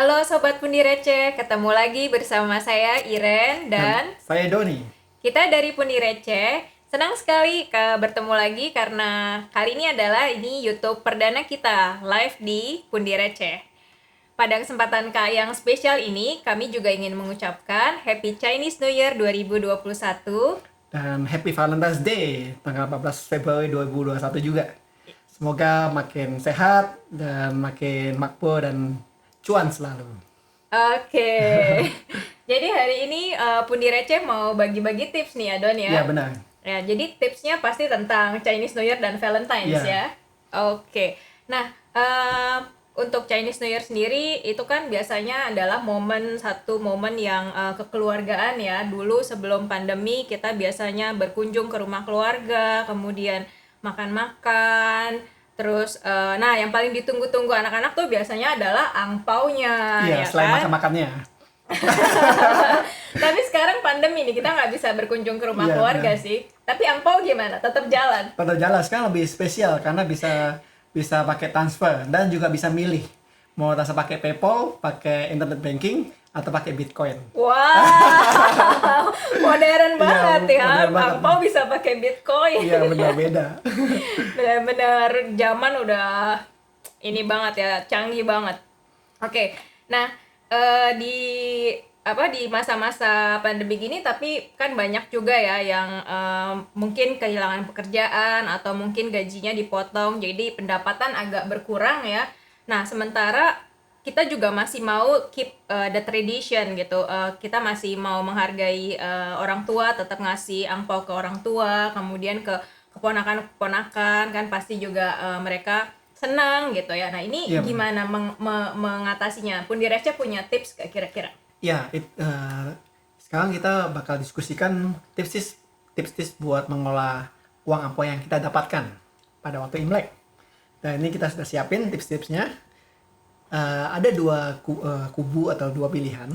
Halo Sobat Pundi Receh, ketemu lagi bersama saya Iren dan Saya Doni. kita dari Pundi Receh. Senang sekali bertemu lagi karena kali ini YouTube perdana kita live di Pundi Receh. Pada kesempatan yang spesial ini, kami juga ingin mengucapkan Happy Chinese New Year 2021. Dan Happy Valentine's Day tanggal 14 Februari 2021 juga. Semoga makin sehat dan makin makmur dan cuan selalu. Oke, jadi hari ini Pundi Receh mau bagi-bagi tips nih ya Don ya. Iya benar. Ya, jadi tipsnya pasti tentang Chinese New Year dan Valentine's Iya. ya. Oke. Nah, untuk Chinese New Year sendiri itu kan biasanya adalah satu momen yang kekeluargaan ya. Dulu sebelum pandemi kita biasanya berkunjung ke rumah keluarga, kemudian makan-makan. Terus, nah yang paling ditunggu-tunggu anak-anak tuh biasanya adalah angpaunya, Iya, ya selain kan? makan-makannya. Tapi sekarang pandemi nih, kita nggak bisa berkunjung ke rumah Iya, keluarga benar. sih. Tapi angpau gimana? Tetap jalan? Pada jalan sekarang lebih spesial karena bisa pakai transfer dan juga bisa milih mau transfer pakai PayPal, pakai internet banking atau pakai Bitcoin. Wow, modern Iya, banget ya. modern banget. Angpau bisa pakai Bitcoin. Iya, benar beda. Benar-benar zaman udah ini banget ya, canggih banget. Oke, nah di di masa-masa pandemi gini, tapi kan banyak juga ya yang mungkin kehilangan pekerjaan atau mungkin gajinya dipotong, jadi pendapatan agak berkurang ya. Nah, sementara kita juga masih mau keep the tradition gitu. Kita masih mau menghargai orang tua, tetap ngasih angpau ke orang tua, kemudian ke keponakan-keponakan kan pasti juga mereka senang gitu ya. Nah, ini Iya, benar. gimana mengatasinya? Pundi Receh punya tips gak kira-kira? Ya, sekarang kita bakal diskusikan tips-tips buat mengolah uang apa yang kita dapatkan pada waktu Imlek. Dan ini kita sudah siapin tips-tipsnya. Ada kubu atau dua pilihan.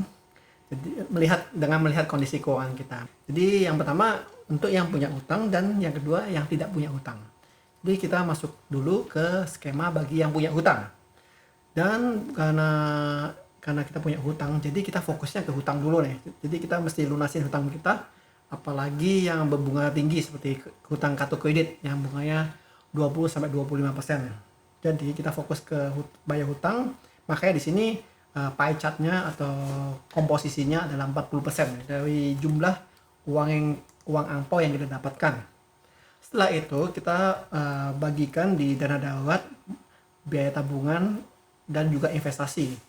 Jadi melihat kondisi keuangan kita. Jadi yang pertama untuk yang punya utang dan yang kedua yang tidak punya utang. Jadi kita masuk dulu ke skema bagi yang punya hutang. Dan karena kita punya hutang, jadi kita fokusnya ke hutang dulu nih. Jadi kita mesti lunasin hutang kita, apalagi yang berbunga tinggi seperti hutang kartu kredit yang bunganya 20-25%. Jadi kita fokus ke bayar hutang, makanya di sini pie chart-nya atau komposisinya adalah 40% dari jumlah uang angpau yang kita dapatkan. Setelah itu kita bagikan di dana darurat, biaya tabungan, dan juga investasi.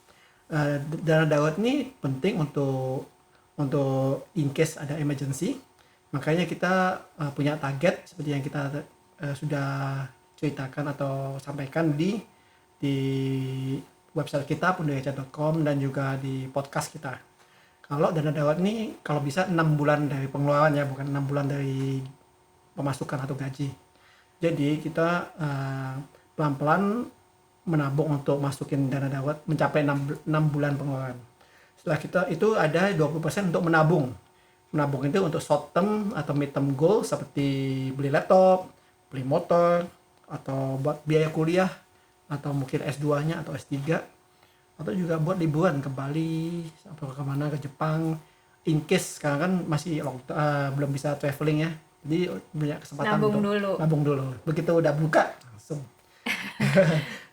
Dana darurat ini penting untuk in case ada emergency. Makanya kita punya target seperti yang kita sudah ceritakan atau sampaikan di website kita pundireceh.com dan juga di podcast kita. Kalau dana darurat ini kalau bisa 6 bulan dari pengeluaran ya, bukan 6 bulan dari pemasukan atau gaji. Jadi kita pelan-pelan menabung untuk masukin dana darurat mencapai 6 bulan pengeluaran. Setelah kita itu ada 20% untuk menabung. Menabung itu untuk short term atau mid term goal seperti beli laptop, beli motor, atau buat biaya kuliah, atau mungkin S2-nya atau S3, atau juga buat liburan ke Bali atau kemana, ke Jepang. In case sekarang kan masih belum bisa traveling ya, jadi punya kesempatan Nabung untuk dulu. nabung dulu. Begitu udah buka langsung.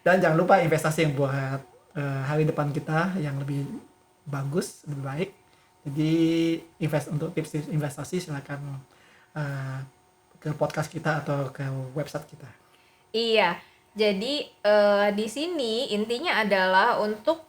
Dan jangan lupa investasi yang buat hari depan kita yang lebih bagus, lebih baik. Jadi untuk tips investasi silakan ke podcast kita atau ke website kita. Iya, jadi di sini intinya adalah untuk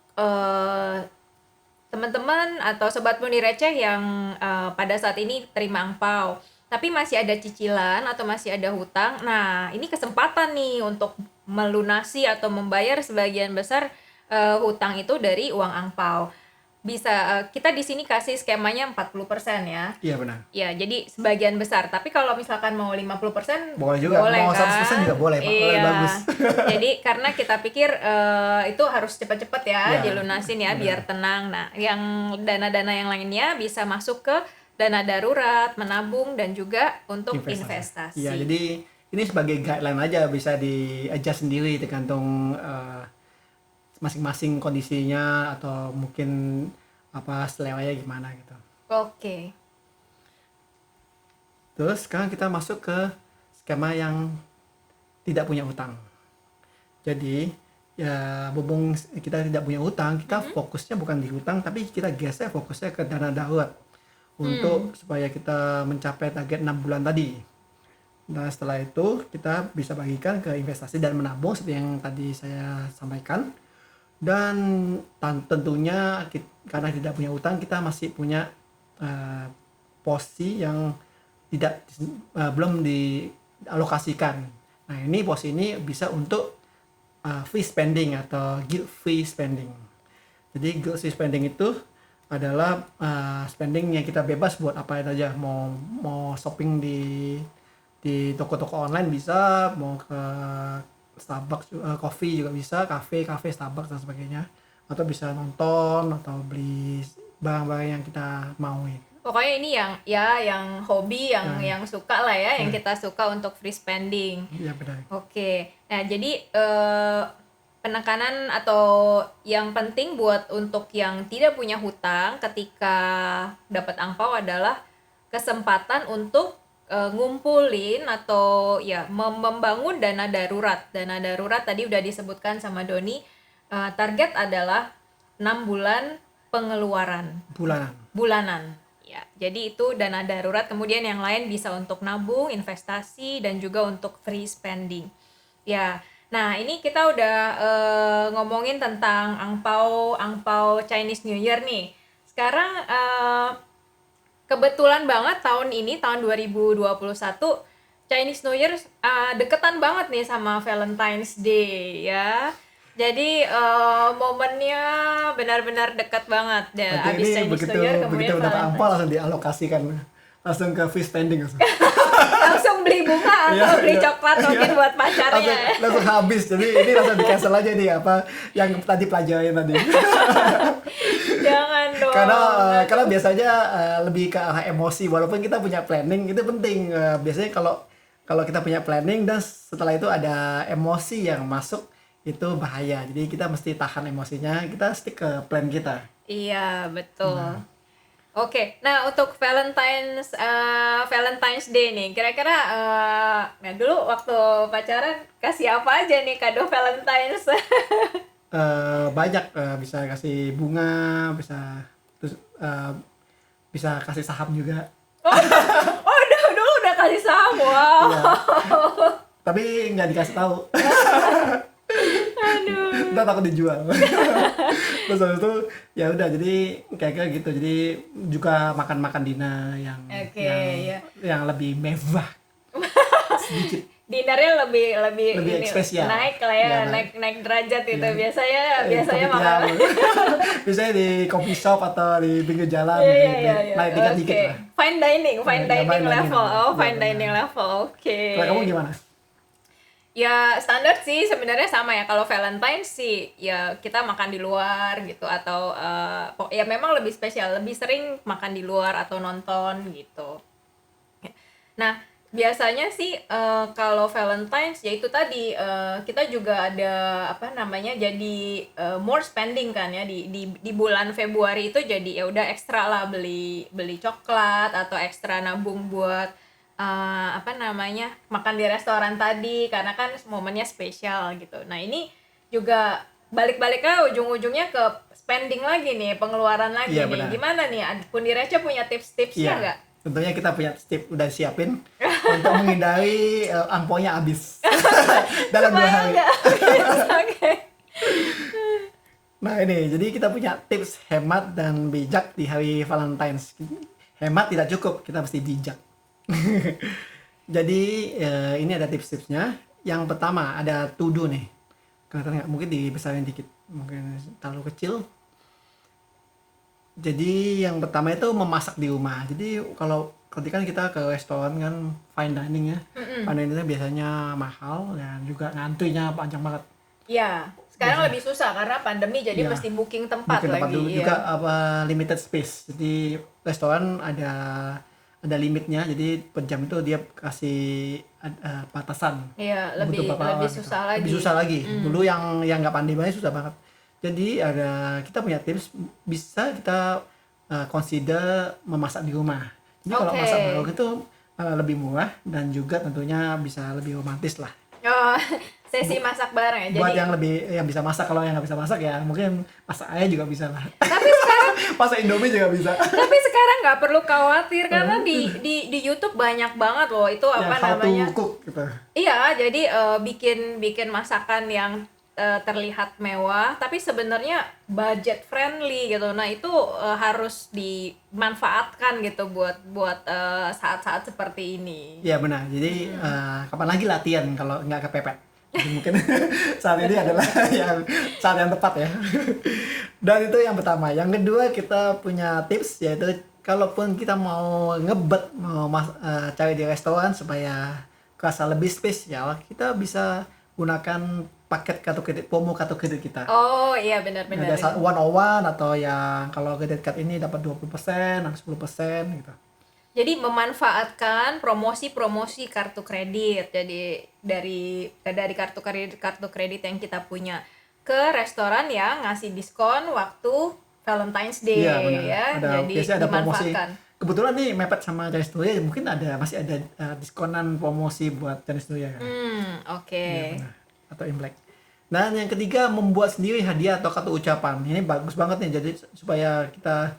teman-teman atau sobat Pundi Receh yang pada saat ini terima angpau, tapi masih ada cicilan atau masih ada hutang. Nah, ini kesempatan nih untuk melunasi atau membayar sebagian besar hutang itu dari uang angpau. Bisa kita di sini kasih skemanya 40% ya. Iya benar. Ya, jadi sebagian besar. Tapi kalau misalkan mau 50% Boleh juga, boleh mau 100% kan? juga boleh, Pak. Lebih Iya. bagus. Jadi karena kita pikir itu harus cepat-cepat ya Iya, dilunasin ya benar. biar tenang. Nah, yang dana-dana yang lainnya bisa masuk ke dana darurat, menabung dan juga untuk investasi. Iya, jadi ini sebagai guideline aja, bisa di adjust sendiri tergantung masing-masing kondisinya atau mungkin selewanya gimana gitu. Oke. Terus sekarang kita masuk ke skema yang tidak punya utang. Jadi ya berhubung kita tidak punya utang, kita fokusnya bukan di utang, tapi kita geser fokusnya ke dana darurat untuk supaya kita mencapai target 6 bulan tadi. Nah setelah itu kita bisa bagikan ke investasi dan menabung seperti yang tadi saya sampaikan. Dan tentunya karena tidak punya utang, kita masih punya posisi yang belum dialokasikan. Nah ini posisi ini bisa untuk free spending atau guilt free spending. Jadi guilt free spending itu adalah spending yang kita bebas buat apa aja, mau shopping di toko-toko online bisa, mau ke Starbucks, coffee juga bisa, kafe, Starbucks dan sebagainya, atau bisa nonton atau beli barang-barang yang kita mauin. Pokoknya ini yang hobi, yang suka lah ya, yang kita suka untuk free spending. Iya benar. Oke. Nah, jadi penekanan atau yang penting buat untuk yang tidak punya hutang ketika dapat angpau adalah kesempatan untuk ngumpulin atau ya membangun dana darurat. Dana darurat tadi udah disebutkan sama Doni, target adalah 6 bulan pengeluaran bulanan. Ya, jadi itu dana darurat, kemudian yang lain bisa untuk nabung, investasi, dan juga untuk free spending. Ya, nah ini kita udah ngomongin tentang angpau Chinese New Year nih. Sekarang kebetulan banget tahun 2021 Chinese New Year deketan banget nih sama Valentine's Day ya. Jadi momennya benar-benar dekat banget ya. Abis Chinese New Year kemudian begitu dapat angpau langsung dialokasikan langsung ke free spending langsung beli bunga atau beli coklat mungkin buat pacarnya. Langsung habis. Jadi ini langsung di cancel aja nih apa yang tadi pelajarin tadi. Jangan dong. Karena biasanya lebih ke arah emosi, walaupun kita punya planning itu penting. Biasanya kalau kita punya planning dan setelah itu ada emosi yang masuk, itu bahaya. Jadi kita mesti tahan emosinya, kita stick ke plan kita. Iya, betul. Oke, nah untuk Valentine's Day nih, kira-kira nah dulu waktu pacaran kasih apa aja nih kado Valentine's? Banyak, bisa kasih bunga, bisa kasih saham juga. Oh dulu udah kasih saham, wow. Iya. Tapi nggak dikasih tahu. Aduh. Ntar takut dijual. Terus habis itu ya udah, jadi kayak gitu. Jadi juga makan dinner yang lebih mewah sedikit. Dinernya lebih ini, spesial. naik lah ya, naik derajat gitu. Biasanya makan biasanya di coffee shop atau di pinggir jalan, naik dikit-dikit lah. Fine dining level. Fine dining level. Oke. Kalau kamu gimana? Ya standar sih sebenarnya sama ya. Kalau Valentine sih ya kita makan di luar gitu, atau ya memang lebih spesial, lebih sering makan di luar atau nonton gitu. Nah biasanya sih kalau Valentine's ya itu tadi kita juga ada jadi more spending kan ya di bulan Februari itu, jadi ya udah ekstra lah beli coklat atau ekstra nabung buat makan di restoran tadi karena kan momennya spesial gitu. Nah ini juga balik-baliknya ujung-ujungnya ke spending lagi nih, pengeluaran lagi nih. Benar. Gimana nih? Pundirecce punya tips-tipsnya nggak? Tentunya kita punya tips, udah siapin untuk menghindari angpaunya habis dalam 2 hari. Okay. Nah ini, jadi kita punya tips hemat dan bijak di hari Valentine's. Hemat tidak cukup, kita mesti bijak. Jadi ini ada tips-tipsnya. Yang pertama ada to do nih. Kelihatan nggak? Mungkin dibesarin dikit, mungkin terlalu kecil. Jadi yang pertama itu memasak di rumah. Jadi kalau ketika kita ke restoran kan fine dining ya, fine dining biasanya mahal dan juga ngantrinya panjang banget. Iya. Sekarang lebih susah karena pandemi, jadi mesti booking tempat lagi. Dulu juga limited space. Jadi restoran ada limitnya, jadi per jam itu dia kasih batasan. Iya, lebih susah lagi. Lebih susah lagi. Dulu yang nggak pandemi susah banget. Jadi kita punya tips, bisa kita consider memasak di rumah. Jadi kalau Oke. masak bareng itu lebih murah dan juga tentunya bisa lebih romantis lah. Oh, sesi masak bareng ya. Buat Jadi yang bisa masak, kalau yang nggak bisa masak ya mungkin masak ayah juga bisa lah. tapi sekarang Masak Indomie juga bisa. tapi sekarang nggak perlu khawatir karena di YouTube banyak banget loh itu Ya, apa how namanya. to cook gitu. Iya, jadi bikin bikin masakan yang terlihat mewah, tapi sebenarnya budget friendly gitu. Nah itu harus dimanfaatkan gitu buat saat-saat seperti ini. Ya benar. Jadi kapan lagi latihan kalau nggak kepepet? Jadi mungkin saat ini adalah saat yang tepat ya. Dan itu yang pertama. Yang kedua, kita punya tips, yaitu kalaupun kita mau ngebet, cari di restoran supaya kerasa lebih spesial, kita bisa gunakan paket kartu kredit, promo kartu kredit kita. Oh iya benar-benar. Ada 101 atau yang kalau kredit card ini dapat 20% atau 10% gitu. Jadi memanfaatkan promosi-promosi kartu kredit. Jadi dari kartu kredit yang kita punya ke restoran yang ngasih diskon waktu Valentine's Day Iya benar. ya. Jadi Biasanya ada promosi. dimanfaatkan. Kebetulan nih mepet sama Chinese New Year, mungkin masih ada diskonan promosi buat Chinese New Year kan. Oke. Iya benar. Atau Imlek. Dan yang ketiga, membuat sendiri hadiah atau kartu ucapan. Ini bagus banget nih, jadi supaya kita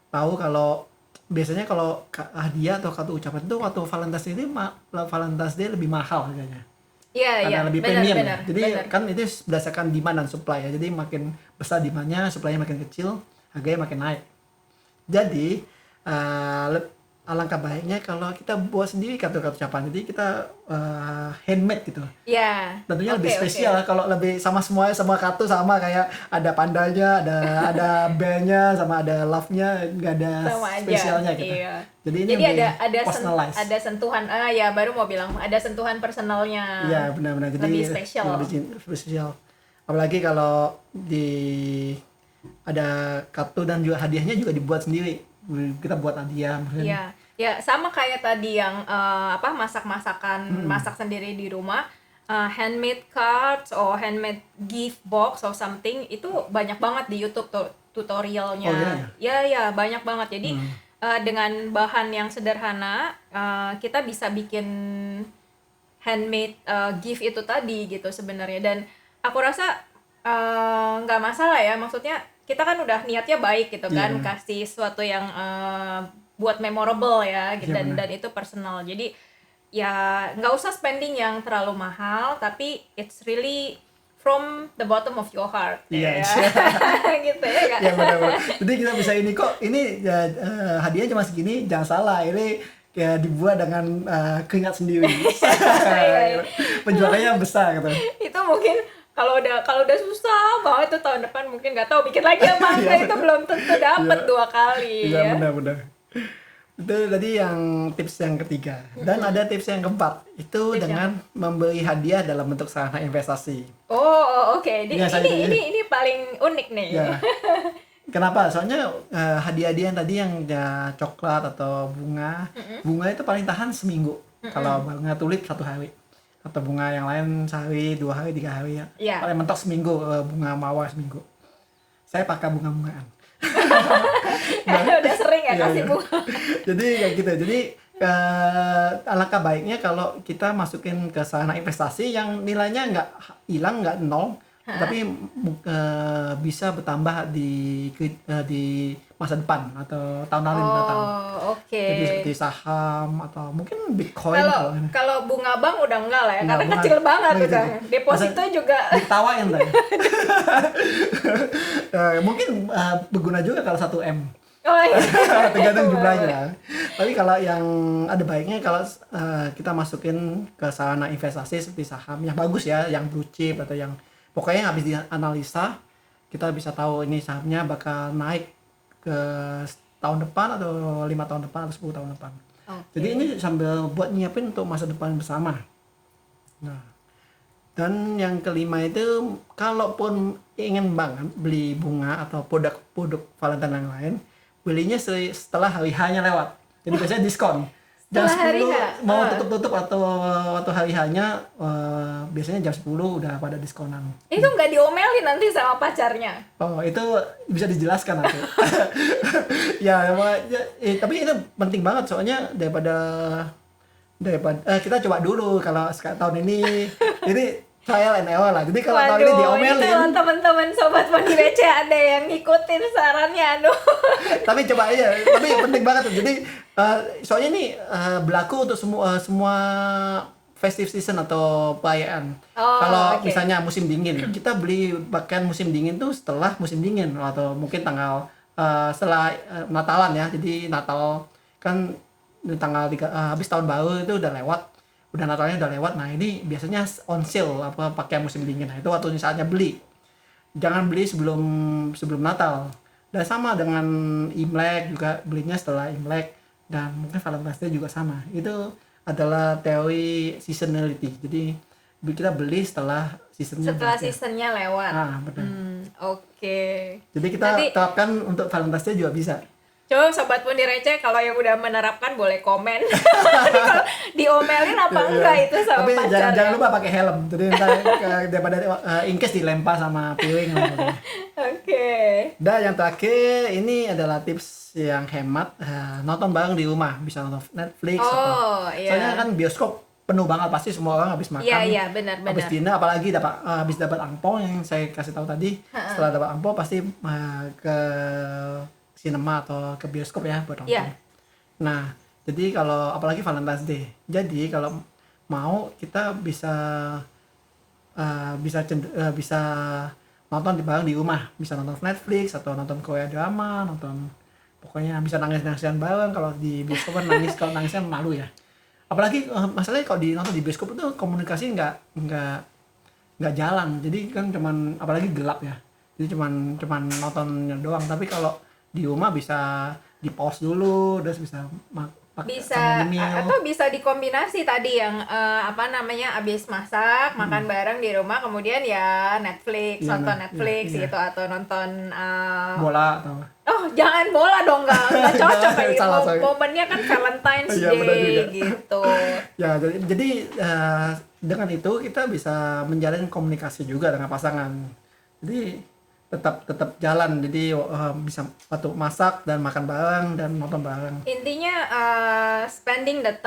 tahu kalau biasanya kalau hadiah atau kartu ucapan itu waktu Valentine's Day lebih mahal harganya. Iya, iya. Karena lebih Benar, premium benar, ya. Jadi benar. kan itu berdasarkan demand dan supply ya. Jadi makin besar demandnya, supply-nya makin kecil, harganya makin naik. Jadi alangkah baiknya kalau kita buat sendiri kartu-kartu ucapan. Jadi kita handmade gitu. Iya. Tentunya lebih Oke, spesial oke. lah kalau lebih semua kartu sama kayak ada pandanya, ada bandnya, sama ada love-nya, nggak ada Sama aja. spesialnya gitu. Iya. Jadi ini Jadi lebih ada personalized. ada sentuhan ya baru mau bilang ada sentuhan personalnya. Iya benar-benar. Jadi Lebih spesial. lebih spesial. Apalagi kalau ada kartu dan juga hadiahnya juga dibuat sendiri. Kita buat hadiah. Maksudnya. Iya. Ya sama kayak tadi yang masak-masakan masak sendiri di rumah. Handmade cards or handmade gift box or something itu banyak banget di YouTube tutorialnya. Oh, iya Ya banyak banget. Jadi dengan bahan yang sederhana kita bisa bikin handmade gift itu tadi gitu sebenarnya. Dan aku rasa nggak masalah ya, maksudnya kita kan udah niatnya baik gitu kan, Iya. kasih sesuatu yang buat memorable ya gitu, Iya, dan itu personal. Jadi ya nggak usah spending yang terlalu mahal, tapi it's really from the bottom of your heart Iya. ya. Gitu ya kan. Ya benar-benar. Jadi kita bisa ini hadiahnya cuma segini, jangan salah. Ini ya dibuat dengan keringat sendiri. Iya. Penjualannya besar gitu. Itu mungkin kalau udah susah banget tuh tahun depan mungkin nggak tahu bikin lagi apa enggak, Iya, itu belum tentu dapat Iya. 2 kali Iya ya. benar-benar. Itu tadi yang tips yang ketiga. Dan ada tips yang keempat. Itu Tips dengan memberi hadiah dalam bentuk sarana investasi. Oke. Iya, saya itu, Ini paling unik nih. Ya. Kenapa? Soalnya hadiah-hadiah yang tadi yang coklat atau bunga itu paling tahan seminggu. Kalau bunga tulip 1 hari, atau bunga yang lain sehari, 2 hari, 3 hari ya. Iya. Paling mentok seminggu, bunga mawar seminggu. Saya pakai bunga-bungaan. Karena udah sering ya Iya, kasih iya. bunga. Jadi kayak gitu. Jadi alangkah baiknya kalau kita masukin ke sarana investasi yang nilainya nggak hilang, nggak nol, tapi bisa bertambah di masa depan atau tahun-tahun yang datang. Oke. Jadi seperti saham atau mungkin Bitcoin. Kalau bunga bank udah enggak lah ya, Enggak, karena bunga- kecil banget bunga udah. kecil. Deposito juga. ditawain tadi. Mungkin berguna juga kalau 1 M. Oh iya. Tergantung jumlahnya. Tapi kalau yang ada baiknya kalau kita masukin ke sarana investasi seperti saham yang bagus ya, yang blue chip atau yang pokoknya yang habis dianalisa, kita bisa tahu ini sahamnya bakal naik ke tahun depan atau 5 tahun depan atau 10 tahun depan. Oke. Jadi ini sambil buat nyiapin untuk masa depan bersama. Nah, dan yang kelima itu, kalaupun ingin banget beli bunga atau produk Valentine yang lain, belinya setelah hari H-nya lewat. Jadi biasanya diskon. jam Setelah hari 10 H. mau tutup-tutup atau waktu hari hanya biasanya jam 10 udah pada diskonan. Itu nggak diomelin nanti sama pacarnya. Oh, itu bisa dijelaskan nanti. Ya, tapi itu penting banget soalnya daripada kita coba dulu kalau tahun ini trial and error lah. Jadi kalau tahun ini Waduh, ini diomelin, kalau teman-teman sobat Poni Receh ada yang ngikutin sarannya, aduh. tapi coba aja. Tapi penting banget tuh. Jadi soalnya ini berlaku untuk semua festive season atau perayaan. Oh, Kalau oke. misalnya musim dingin, kita beli pakaian musim dingin tuh setelah musim dingin atau mungkin tanggal setelah Natalan ya. Jadi Natal kan di tanggal habis tahun baru itu udah lewat. Udah Natalnya udah lewat. Nah, ini biasanya on sale apa pakaian musim dingin. Nah, itu waktu saatnya beli. Jangan beli sebelum Natal. Dan sama dengan Imlek juga belinya setelah Imlek, dan mungkin Valentine's Day juga sama. Itu adalah teori seasonality. Jadi kita beli setelah seasonnya. Setelah berakhir. seasonnya lewat. Benar. Oke. Jadi kita Nanti- terapkan untuk Valentine's Day juga bisa. Coba sobat Poni Receh kalau yang udah menerapkan boleh komen. Nanti kalau diomelin apa enggak itu sama Tapi pacarnya. jangan lupa pakai helm. Jadi ntar daripada in case dilempar sama piring. Oke. Dan yang terakhir ini adalah tips yang hemat, nonton bareng di rumah, bisa nonton Netflix Oh, apa. iya. Soalnya kan bioskop penuh banget, pasti semua orang habis makan. Iya, benar. Habis dinner, apalagi habis dapat angpau yang saya kasih tahu tadi. Setelah dapat angpau pasti ke sinema atau ke bioskop ya buat nonton. Iya. Nah, jadi kalau apalagi Valentine's Day. Jadi kalau mau kita bisa nonton bareng di rumah, bisa nonton Netflix atau nonton Korea drama, pokoknya bisa nangis-nangisian bareng. Kalau di bioskop kan nangis, kalau nangisnya malu ya. Apalagi masalahnya kalau nonton di bioskop itu komunikasi nggak jalan. Jadi kan apalagi gelap ya. Jadi cuman nontonnya doang. Tapi kalau di rumah bisa di pause dulu, terus bisa Bisa atau bisa dikombinasi tadi yang abis masak makan bareng di rumah, kemudian ya Netflix, Iya, nonton iya, Netflix iya. gitu, atau nonton bola atau oh jangan bola dong, nggak cocok kayak Salah, sorry. momennya kan Valentine's Iya, benar Day juga. gitu. ya. Jadi dengan itu kita bisa menjalin komunikasi juga dengan pasangan. Jadi tetap jalan. Jadi bisa waktu masak dan makan bareng dan nonton bareng. Intinya spending the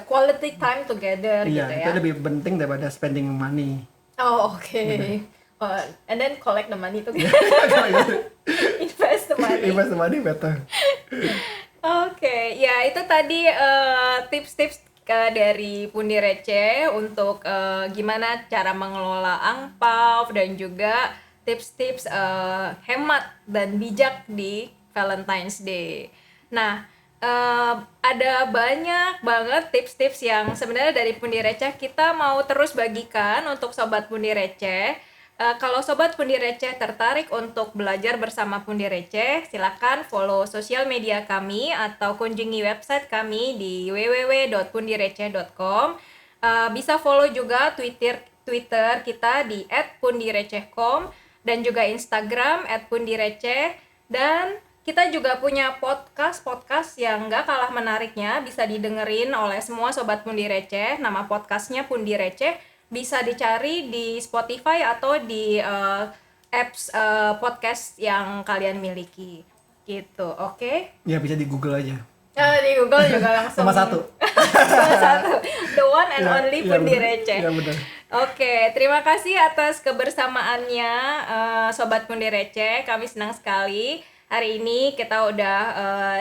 quality time together Iya, gitu ya. itu lebih penting daripada spending money. Oh oke. And then collect the money together. Invest the money. Invest the money better. Oke, ya itu tadi tips-tips dari Pundi Receh untuk gimana cara mengelola angpau dan juga tips-tips hemat dan bijak di Valentine's Day. Nah, ada banyak banget tips-tips yang sebenarnya dari Pundi Receh kita mau terus bagikan untuk Sobat Pundi Receh. Kalau Sobat Pundi Receh tertarik untuk belajar bersama Pundi Receh, silakan follow sosial media kami atau kunjungi website kami di www.pundireceh.com. Bisa follow juga Twitter kita di @pundireceh.com dan juga Instagram @pundireceh. Dan kita juga punya podcast yang gak kalah menariknya, bisa didengerin oleh semua Sobat Pundi Receh. Nama podcastnya Pundi Receh, bisa dicari di Spotify atau di apps podcast yang kalian miliki gitu, oke? Ya bisa di Google aja. Di Google juga langsung Nomor 1. Nomor 1, the one and only Pundi Receh. Ya benar. Oke, terima kasih atas kebersamaannya Sobat Pundi Receh. Kami senang sekali hari ini kita udah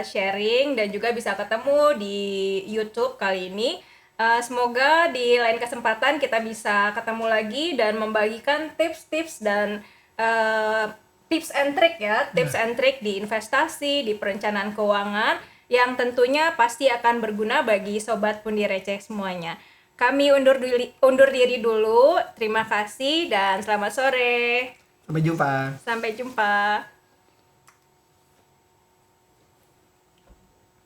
sharing dan juga bisa ketemu di YouTube kali ini. Semoga di lain kesempatan kita bisa ketemu lagi dan membagikan tips-tips dan tips and trick ya, tips and trick di investasi, di perencanaan keuangan yang tentunya pasti akan berguna bagi Sobat Pundi Receh semuanya. Kami undur diri dulu. Terima kasih dan selamat sore. Sampai jumpa. Sampai jumpa.